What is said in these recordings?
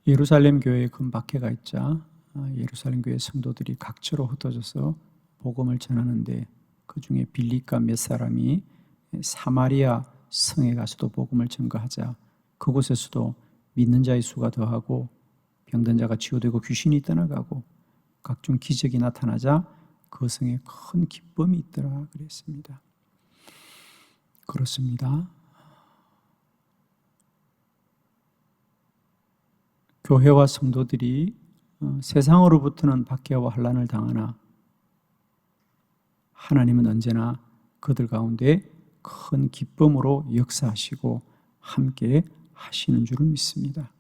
예루살렘 교회에 큰 박해가 있자 예루살렘 교회 성도들이 각처로 흩어져서 복음을 전하는데, 그 중에 빌립과 몇 사람이 사마리아 성에 가서도 복음을 전거하자 그곳에서도 믿는 자의 수가 더하고 병든 자가 치유되고 귀신이 떠나가고 각종 기적이 나타나자 그 성에 큰 기쁨이 있더라 그랬습니다. 그렇습니다. 교회와 성도들이 세상으로부터는 박해와 환난을 당하나 하나님은 언제나 그들 가운데 큰 기쁨으로 역사하시고 함께 하시는 줄을 믿습니다.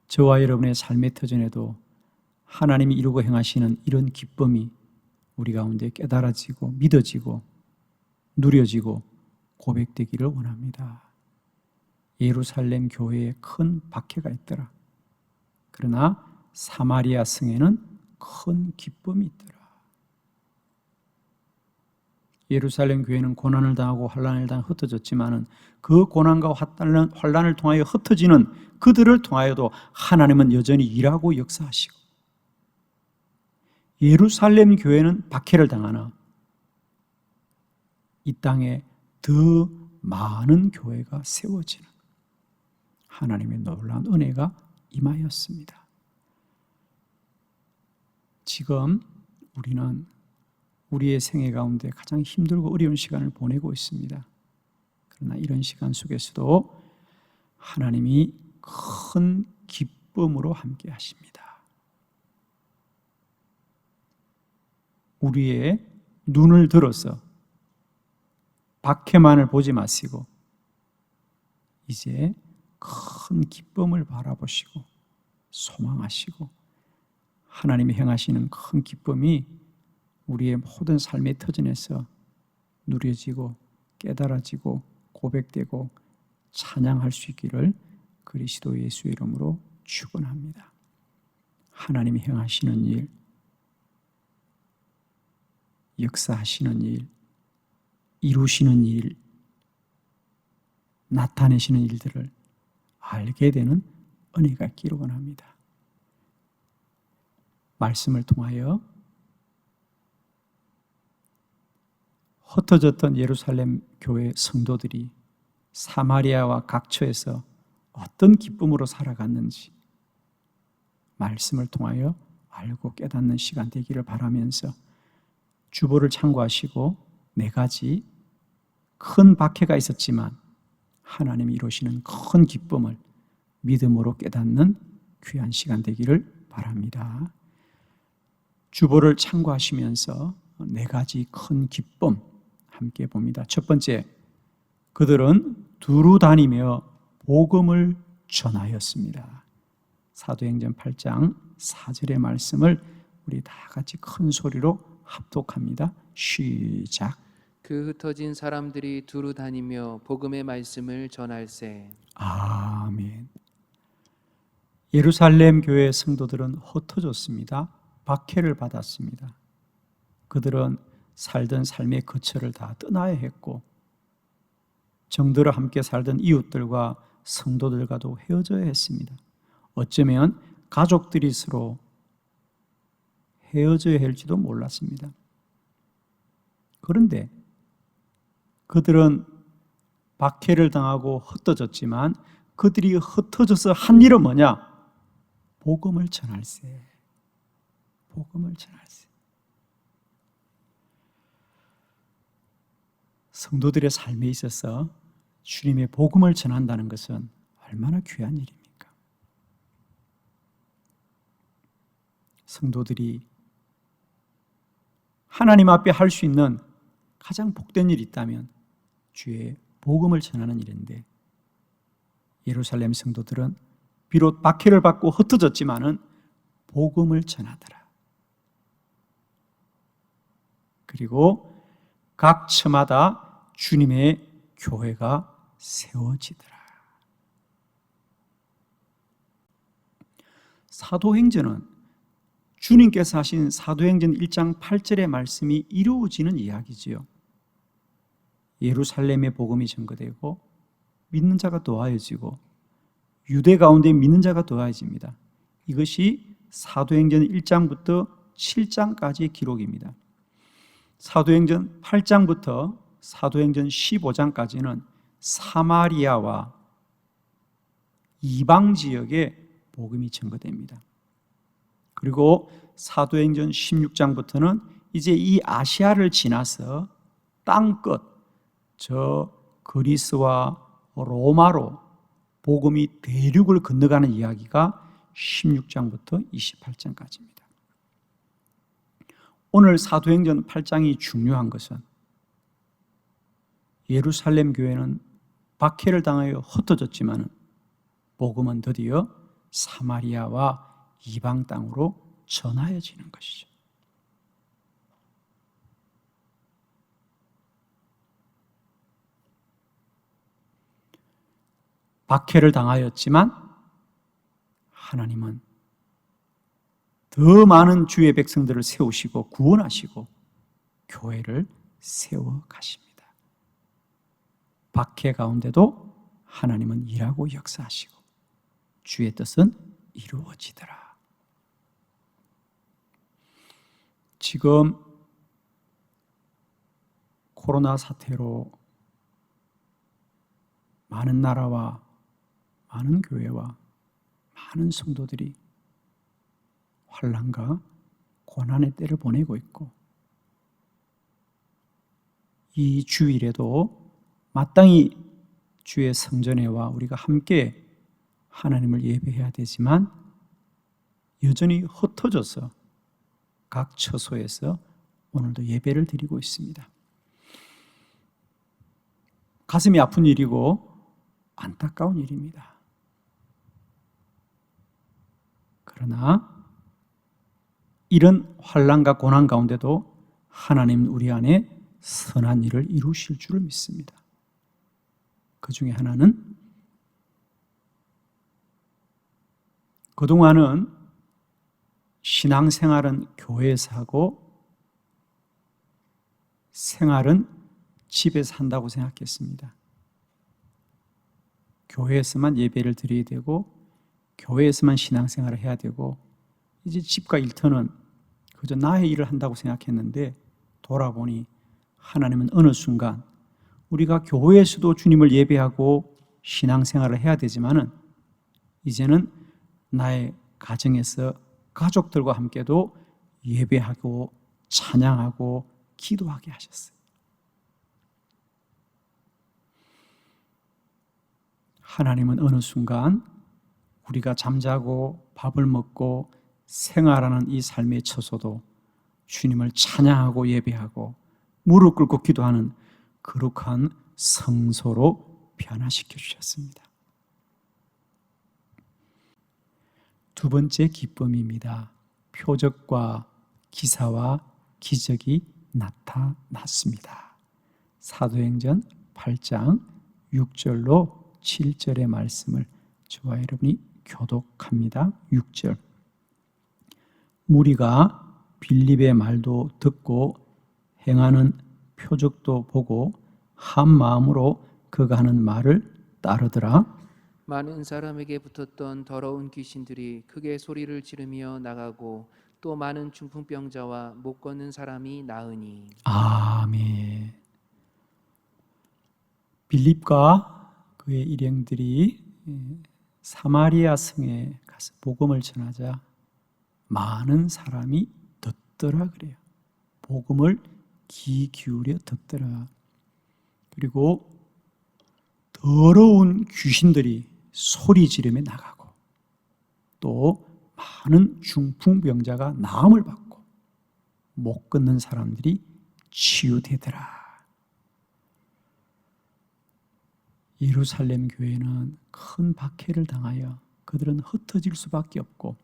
저와 여러분의 삶의 터전에도 하나님이 이루고 행하시는 이런 기쁨이 우리 가운데 깨달아지고 믿어지고 누려지고 고백되기를 원합니다. 예루살렘 교회에 큰 박해가 있더라. 그러나 사마리아 성에는 큰 기쁨이 있더라. 예루살렘 교회는 고난을 당하고 환난을 당해 흩어졌지만은 그 고난과 환난을 통하여 흩어지는 그들을 통하여도 하나님은 여전히 일하고 역사하시고, 예루살렘 교회는 박해를 당하나 이 땅에 더 많은 교회가 세워지는 하나님의 놀라운 은혜가 임하였습니다. 지금 우리는 우리의 생애 가운데 가장 힘들고 어려운 시간을 보내고 있습니다. 그러나 이런 시간 속에서도 하나님이 큰 기쁨으로 함께 하십니다. 우리의 눈을 들어서 박해만을 보지 마시고 이제 큰 기쁨을 바라보시고 소망하시고 하나님이 행하시는 큰 기쁨이 우리의 모든 삶의 터전에서 누려지고 깨달아지고 고백되고 찬양할 수 있기를 그리스도 예수의 이름으로 축원합니다. 하나님이 행하시는 일, 역사하시는 일, 이루시는 일, 나타내시는 일들을 알게 되는 은혜가 있기를 원합니다. 말씀을 통하여 흩어졌던 예루살렘 교회 성도들이 사마리아와 각처에서 어떤 기쁨으로 살아갔는지 말씀을 통하여 알고 깨닫는 시간 되기를 바라면서 주보를 참고하시고 4가지 큰 박해가 있었지만 하나님이 이루시는 큰 기쁨을 믿음으로 깨닫는 귀한 시간 되기를 바랍니다. 주보를 참고하시면서 4가지 큰 기쁨 함께 봅니다. 첫 번째, 그들은 두루 다니며 복음을 전하였습니다. 사도행전 8장 4절의 말씀을 우리 다 같이 큰 소리로 합독합니다. 시작. 그 흩어진 사람들이 두루 다니며 복음의 말씀을 전할세. 아멘. 예루살렘 교회 성도들은 흩어졌습니다. 박해를 받았습니다. 그들은 살던 삶의 거처를 다 떠나야 했고 정들어 함께 살던 이웃들과 성도들과도 헤어져야 했습니다. 어쩌면 가족들이 서로 헤어져야 할지도 몰랐습니다. 그런데 그들은 박해를 당하고 흩어졌지만 그들이 흩어져서 한 일은 뭐냐? 복음을 전할세. 복음을 전할세. 성도들의 삶에 있어서 주님의 복음을 전한다는 것은 얼마나 귀한 일입니까? 성도들이 하나님 앞에 할 수 있는 가장 복된 일이 있다면 주의 복음을 전하는 일인데, 예루살렘 성도들은 비록 박해를 받고 흩어졌지만은 복음을 전하더라. 그리고 각 처마다 주님의 교회가 세워지더라. 사도행전은 주님께서 하신 사도행전 1장 8절의 말씀이 이루어지는 이야기지요. 예루살렘의 복음이 전거되고 믿는 자가 더하여지고 유대 가운데 믿는 자가 더해집니다. 이것이 사도행전 1장부터 7장까지의 기록입니다. 사도행전 8장부터 사도행전 15장까지는 사마리아와 이방 지역에 복음이 전거됩니다. 그리고 사도행전 16장부터는 이제 이 아시아를 지나서 땅끝 저 그리스와 로마로 복음이 대륙을 건너가는 이야기가 16장부터 28장까지입니다. 오늘 사도행전 8장이 중요한 것은 예루살렘 교회는 박해를 당하여 흩어졌지만 복음은 드디어 사마리아와 이방 땅으로 전하여지는 것이죠. 박해를 당하였지만 하나님은 더 많은 주의 백성들을 세우시고 구원하시고 교회를 세워 가십니다. 박해 가운데도 하나님은 일하고 역사하시고 주의 뜻은 이루어지더라. 지금 코로나 사태로 많은 나라와 많은 교회와 많은 성도들이 환난과 고난의 때를 보내고 있고, 이 주일에도 마땅히 주의 성전에 와 우리가 함께 하나님을 예배해야 되지만 여전히 흩어져서 각 처소에서 오늘도 예배를 드리고 있습니다. 가슴이 아픈 일이고 안타까운 일입니다. 그러나 이런 환난과 고난 가운데도 하나님은 우리 안에 선한 일을 이루실 줄을 믿습니다. 그 중에 하나는 그동안은 신앙생활은 교회에서 하고 생활은 집에서 한다고 생각했습니다. 교회에서만 예배를 드려야 되고 교회에서만 신앙생활을 해야 되고 이제 집과 일터는 그저 나의 일을 한다고 생각했는데 돌아보니 하나님은 어느 순간 우리가 교회에서도 주님을 예배하고 신앙생활을 해야 되지만은 이제는 나의 가정에서 가족들과 함께도 예배하고 찬양하고 기도하게 하셨어요. 하나님은 어느 순간 우리가 잠자고 밥을 먹고 생활하는 이 삶의 처소도 주님을 찬양하고 예배하고 무릎 꿇고 기도하는 거룩한 성소로 변화시켜 주셨습니다. 두 번째 기쁨입니다. 표적과 기사와 기적이 나타났습니다. 사도행전 8장 6절로 7절의 말씀을 저와 여러분이 교독합니다. 6절. 무리가 빌립의 말도 듣고 행하는 표적도 보고 한 마음으로 그가 하는 말을 따르더라. 많은 사람에게 붙었던 더러운 귀신들이 크게 소리를 지르며 나가고 또 많은 중풍병자와 못 걷는 사람이 나으니. 아멘. 빌립과 그의 일행들이 사마리아 성에 가서 복음을 전하자 많은 사람이 듣더라 그래요. 복음을 귀 기울여 듣더라. 그리고 더러운 귀신들이 소리 지르며 나가고 또 많은 중풍병자가 나음을 받고 못 걷는 사람들이 치유되더라. 예루살렘 교회는 큰 박해를 당하여 그들은 흩어질 수밖에 없고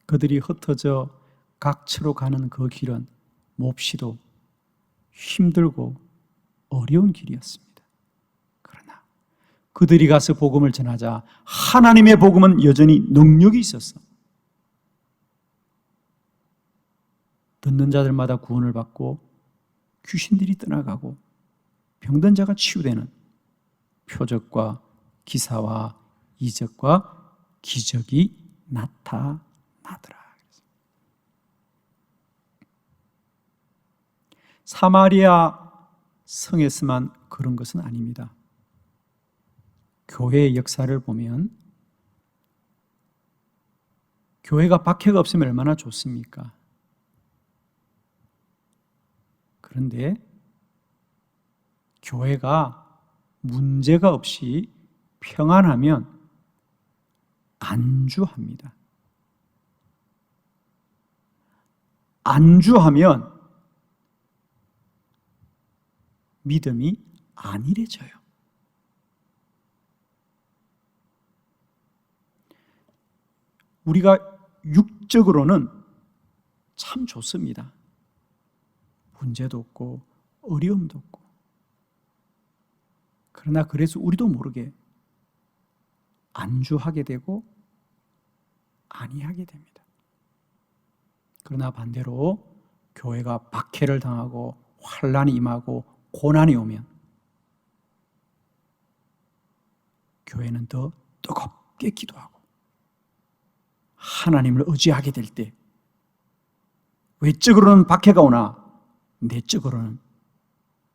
그들이 흩어져 각처로 가는 그 길은 몹시도 힘들고 어려운 길이었습니다. 그러나 그들이 가서 복음을 전하자 하나님의 복음은 여전히 능력이 있었어. 듣는 자들마다 구원을 받고 귀신들이 떠나가고 병든 자가 치유되는 표적과 기사와 이적과 기적이 나타나더라. 사마리아 성에서만 그런 것은 아닙니다. 교회의 역사를 보면 교회가 박해가 없으면 얼마나 좋습니까? 그런데 교회가 문제가 없이 평안하면 안주합니다. 안주하면 믿음이 안일해져요. 우리가 육적으로는 참 좋습니다. 문제도 없고 어려움도 없고. 그러나 그래서 우리도 모르게 안주하게 되고 안이하게 됩니다. 그러나 반대로 교회가 박해를 당하고 환난이 임하고 고난이 오면 교회는 더 뜨겁게 기도하고 하나님을 의지하게 될 때 외적으로는 박해가 오나 내적으로는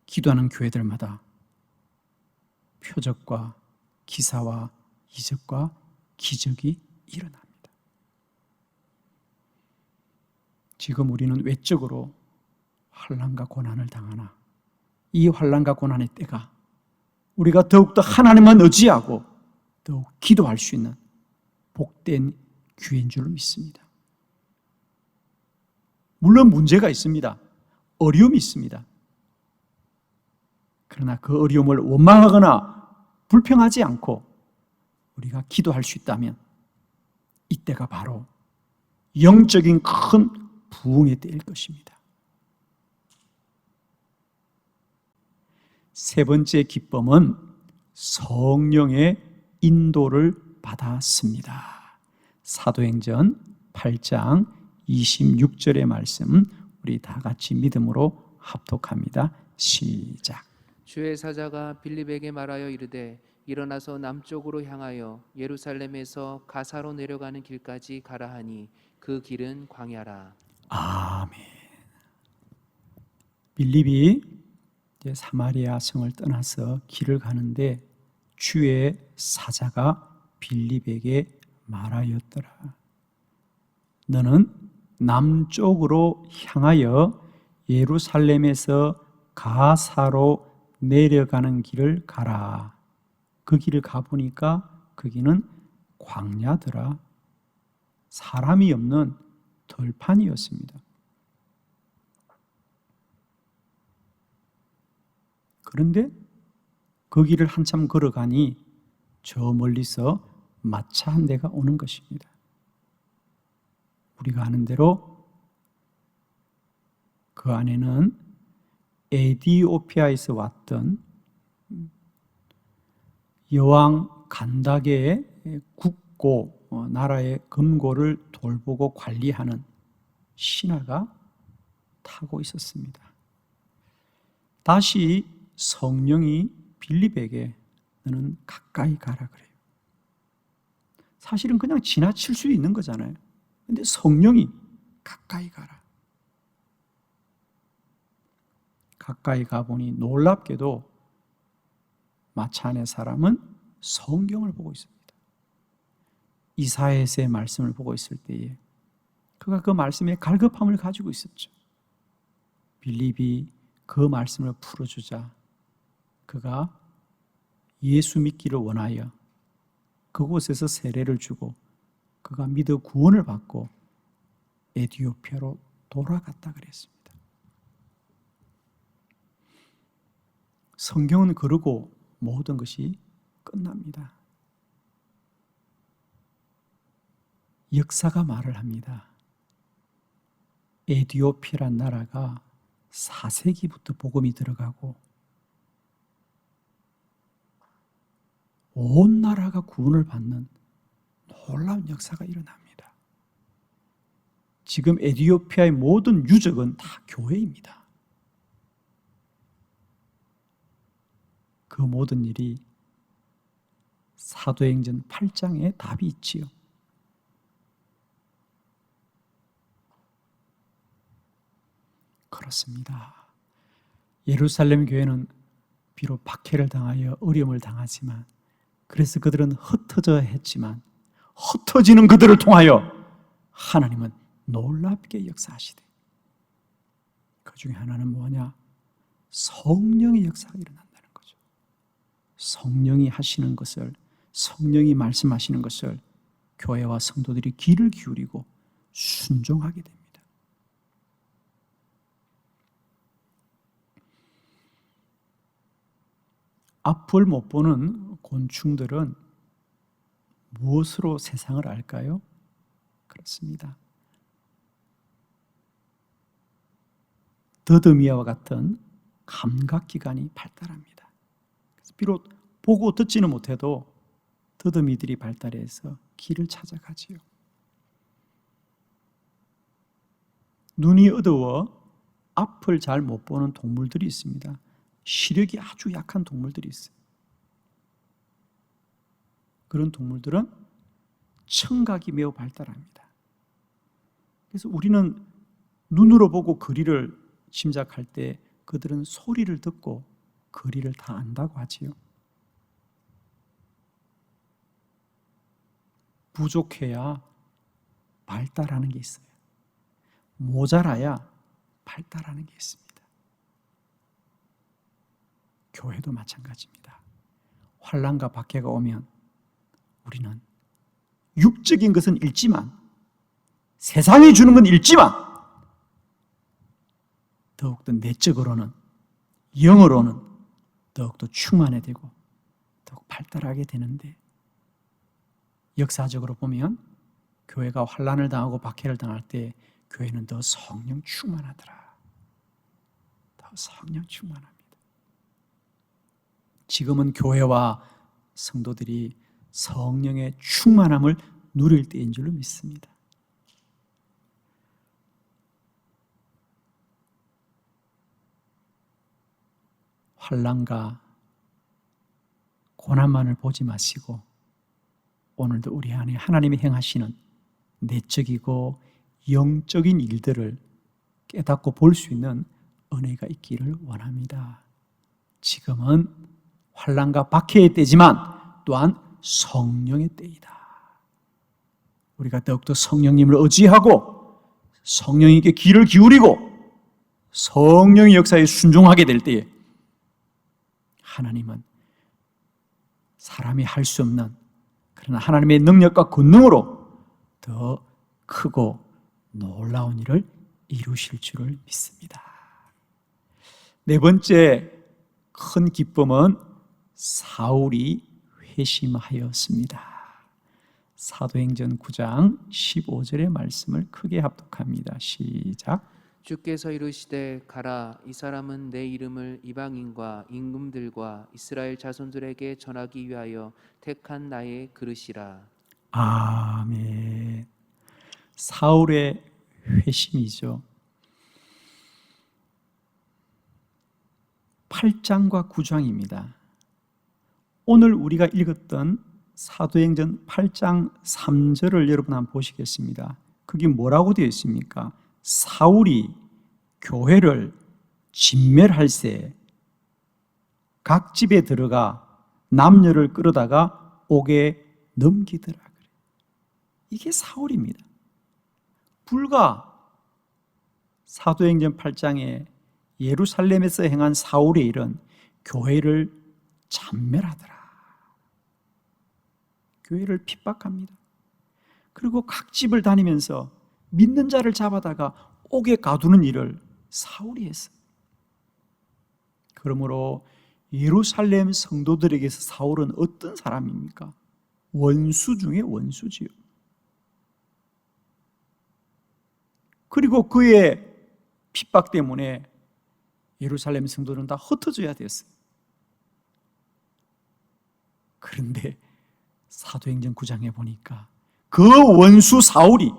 기도하는 교회들마다 표적과 기사와 이적과 기적이 일어납니다. 지금 우리는 외적으로 환난과 고난을 당하나 이 환난과 고난의 때가 우리가 더욱더 하나님만 의지하고 더욱 기도할 수 있는 복된 기회인 줄 믿습니다. 물론 문제가 있습니다. 어려움이 있습니다. 그러나 그 어려움을 원망하거나 불평하지 않고 우리가 기도할 수 있다면 이때가 바로 영적인 큰 부흥의 때일 것입니다. 세 번째 기쁨은 성령의 인도를 받았습니다. 사도행전 8장 26절의 말씀 우리 다 같이 믿음으로 합독합니다. 시작. 주의 사자가 빌립에게 말하여 이르되 일어나서 남쪽으로 향하여 예루살렘에서 가사로 내려가는 길까지 가라 하니 그 길은 광야라. 아멘. 빌립이 이제 사마리아 성을 떠나서 길을 가는데 주의 사자가 빌립에게 말하였더라. 너는 남쪽으로 향하여 예루살렘에서 가사로 내려가는 길을 가라. 그 길을 가보니까 거기는 광야더라. 사람이 없는 들판이었습니다. 그런데 그 길을 한참 걸어가니 저 멀리서 마차 한 대가 오는 것입니다. 우리가 아는 대로 그 안에는 에티오피아에서 왔던 여왕 간다게의 국고, 나라의 금고를 돌보고 관리하는 신하가 타고 있었습니다. 다시 성령이 빌립에게 너는 가까이 가라 그래요. 사실은 그냥 지나칠 수 있는 거잖아요. 근데 성령이 가까이 가라. 가까이 가보니 놀랍게도 마차 안의 사람은 성경을 보고 있습니다. 이사야서의 말씀을 보고 있을 때에 그가 그 말씀에 갈급함을 가지고 있었죠. 빌립이 그 말씀을 풀어주자 그가 예수 믿기를 원하여 그곳에서 세례를 주고 그가 믿어 구원을 받고 에티오피아로 돌아갔다 그랬습니다. 성경은 그러고 모든 것이 끝납니다. 역사가 말을 합니다. 에티오피아란 나라가 4세기부터 복음이 들어가고 온 나라가 구원을 받는 놀라운 역사가 일어납니다. 지금 에티오피아의 모든 유적은 다 교회입니다. 그 모든 일이 사도행전 8장에 답이 있지요. 그렇습니다. 예루살렘 교회는 비록 박해를 당하여 어려움을 당하지만, 그래서 그들은 흩어져 했지만, 흩어지는 그들을 통하여 하나님은 놀랍게 역사하시되, 그 중에 하나는 뭐냐? 성령의 역사가 일어난다는 거죠. 성령이 하시는 것을, 성령이 말씀하시는 것을 교회와 성도들이 귀를 기울이고 순종하게 됩니다. 앞을 못 보는 곤충들은 무엇으로 세상을 알까요? 그렇습니다. 더듬이와 같은 감각기관이 발달합니다. 비록 보고 듣지는 못해도 더듬이들이 발달해서 길을 찾아가지요. 눈이 어두워 앞을 잘 못 보는 동물들이 있습니다. 시력이 아주 약한 동물들이 있어요. 그런 동물들은 청각이 매우 발달합니다. 그래서 우리는 눈으로 보고 거리를 짐작할 때 그들은 소리를 듣고 거리를 다 안다고 하지요. 부족해야 발달하는 게 있어요. 모자라야 발달하는 게 있습니다. 교회도 마찬가지입니다. 환난과 박해가 오면 우리는 육적인 것은 잃지만, 세상이 주는 건 잃지만, 더욱더 내적으로는, 영으로는 더욱더 충만해지고 더욱 발달하게 되는데, 역사적으로 보면 교회가 환난을 당하고 박해를 당할 때 교회는 더 성령 충만하더라. 더 성령 충만합니다. 지금은 교회와 성도들이 성령의 충만함을 누릴 때인 줄로 믿습니다. 환난과 고난만을 보지 마시고 오늘도 우리 안에 하나님이 행하시는 내적이고 영적인 일들을 깨닫고 볼 수 있는 은혜가 있기를 원합니다. 지금은 환난과 박해의 때지만 또한 성령의 때이다. 우리가 더욱더 성령님을 의지하고 성령님께 귀를 기울이고 성령의 역사에 순종하게 될 때에 하나님은 사람이 할 수 없는, 그러나 하나님의 능력과 권능으로 더 크고 놀라운 일을 이루실 줄을 믿습니다. 네 번째 큰 기쁨은 사울이 회심하였습니다. 사도행전 9장 15절의 말씀을 크게 합독합니다. 시작. 주께서 이르시되 가라, 이 사람은 내 이름을 이방인과 임금들과 이스라엘 자손들에게 전하기 위하여 택한 나의 그릇이라. 아멘. 사울의 회심이죠. 8장과 9장입니다. 오늘 우리가 읽었던 사도행전 8장 3절을 여러분 한번 보시겠습니다. 그게 뭐라고 되어 있습니까? 사울이 교회를 진멸할세 각 집에 들어가 남녀를 끌어다가 옥에 넘기더라. 이게 사울입니다. 불과 사도행전 8장에 예루살렘에서 행한 사울의 일은 교회를 잔멸하더라. 교회를 핍박합니다. 그리고 각 집을 다니면서 믿는 자를 잡아다가 옥에 가두는 일을 사울이 했어요. 그러므로 예루살렘 성도들에게서 사울은 어떤 사람입니까? 원수 중에 원수지요. 그리고 그의 핍박 때문에 예루살렘 성도들은 다 흩어져야 됐어요. 그런데 사도행전 9장에 보니까 그 원수 사울이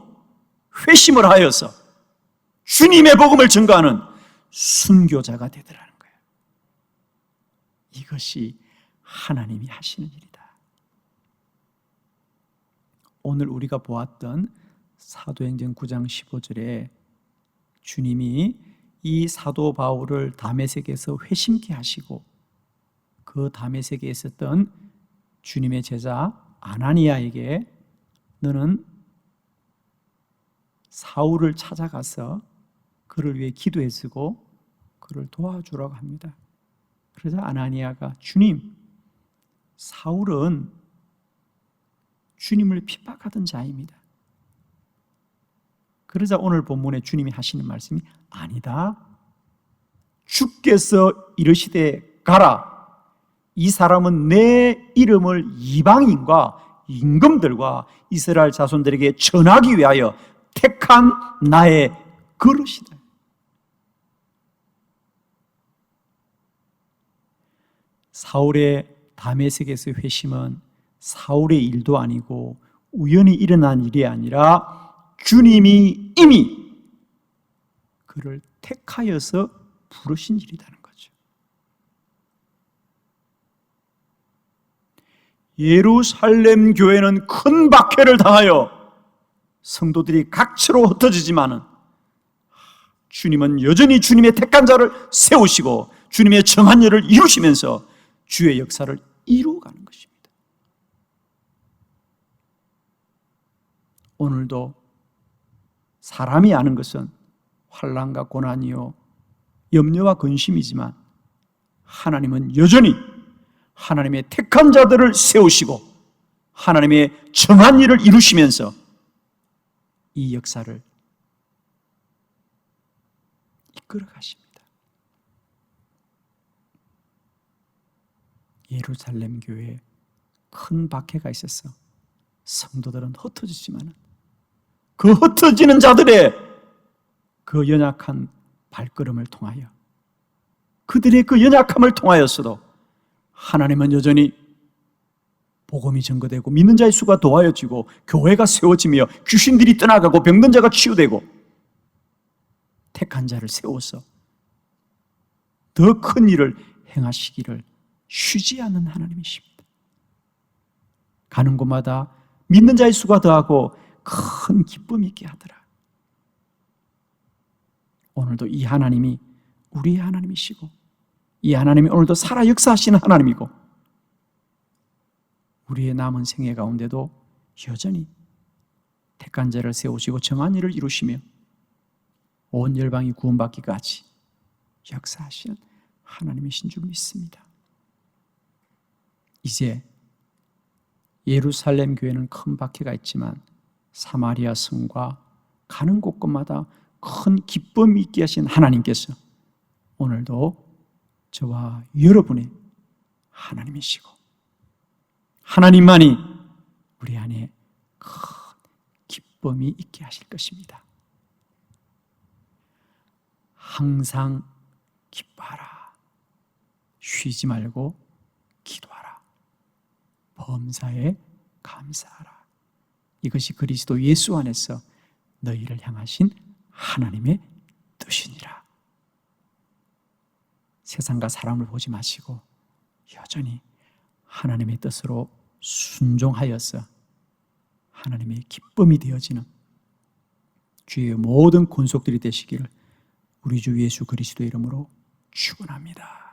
회심을 하여서 주님의 복음을 전가하는 순교자가 되더라는 거예요. 이것이 하나님이 하시는 일이다. 오늘 우리가 보았던 사도행전 9장 15절에 주님이 이 사도 바울을 다메섹에서 회심케 하시고 그 다메섹에 있었던 주님의 제자 아나니아에게 너는 사울을 찾아가서 그를 위해 기도해주고 그를 도와주라고 합니다. 그러자 아나니아가 주님, 사울은 주님을 핍박하던 자입니다. 그러자 오늘 본문에 주님이 하시는 말씀이 아니다. 주께서 이르시되 가라. 이 사람은 내 이름을 이방인과 임금들과 이스라엘 자손들에게 전하기 위하여 택한 나의 그릇이다. 사울의 다메섹에서 회심은 사울의 일도 아니고 우연히 일어난 일이 아니라 주님이 이미 그를 택하여서 부르신 일이라는 거죠. 예루살렘 교회는 큰 박해를 당하여 성도들이 각처로 흩어지지만은 주님은 여전히 주님의 택한 자를 세우시고 주님의 정한 일을 이루시면서 주의 역사를 이루어가는 것입니다. 오늘도 사람이 아는 것은 환난과 고난이요 염려와 근심이지만 하나님은 여전히 하나님의 택한 자들을 세우시고 하나님의 정한 일을 이루시면서 이 역사를 이끌어 가십니다. 예루살렘 교회에 큰 박해가 있었어. 성도들은 흩어지지만 그 흩어지는 자들의 그 연약한 발걸음을 통하여 그들의 그 연약함을 통하여서도 하나님은 여전히 복음이 전거되고 믿는 자의 수가 더하여지고 교회가 세워지며 귀신들이 떠나가고 병든 자가 치유되고 택한 자를 세워서 더 큰 일을 행하시기를 쉬지 않는 하나님이십니다. 가는 곳마다 믿는 자의 수가 더하고 큰 기쁨이 있게 하더라. 오늘도 이 하나님이 우리의 하나님이시고 이 하나님이 오늘도 살아 역사하시는 하나님이고 우리의 남은 생애 가운데도 여전히 택한 자를 세우시고 정한 일을 이루시며 온 열방이 구원받기까지 역사하시는 하나님이신 줄 믿습니다. 이제 예루살렘 교회는 큰 박해가 있지만 사마리아 성과 가는 곳곳마다 큰 기쁨이 있게 하신 하나님께서 오늘도 저와 여러분의 하나님이시고 하나님만이 우리 안에 큰 기쁨이 있게 하실 것입니다. 항상 기뻐하라. 쉬지 말고 기도하라. 범사에 감사하라. 이것이 그리스도 예수 안에서 너희를 향하신 하나님의 뜻이니라. 세상과 사람을 보지 마시고 여전히 하나님의 뜻으로 순종하여서 하나님의 기쁨이 되어지는 주의 모든 권속들이 되시기를 우리 주 예수 그리스도의 이름으로 축원합니다.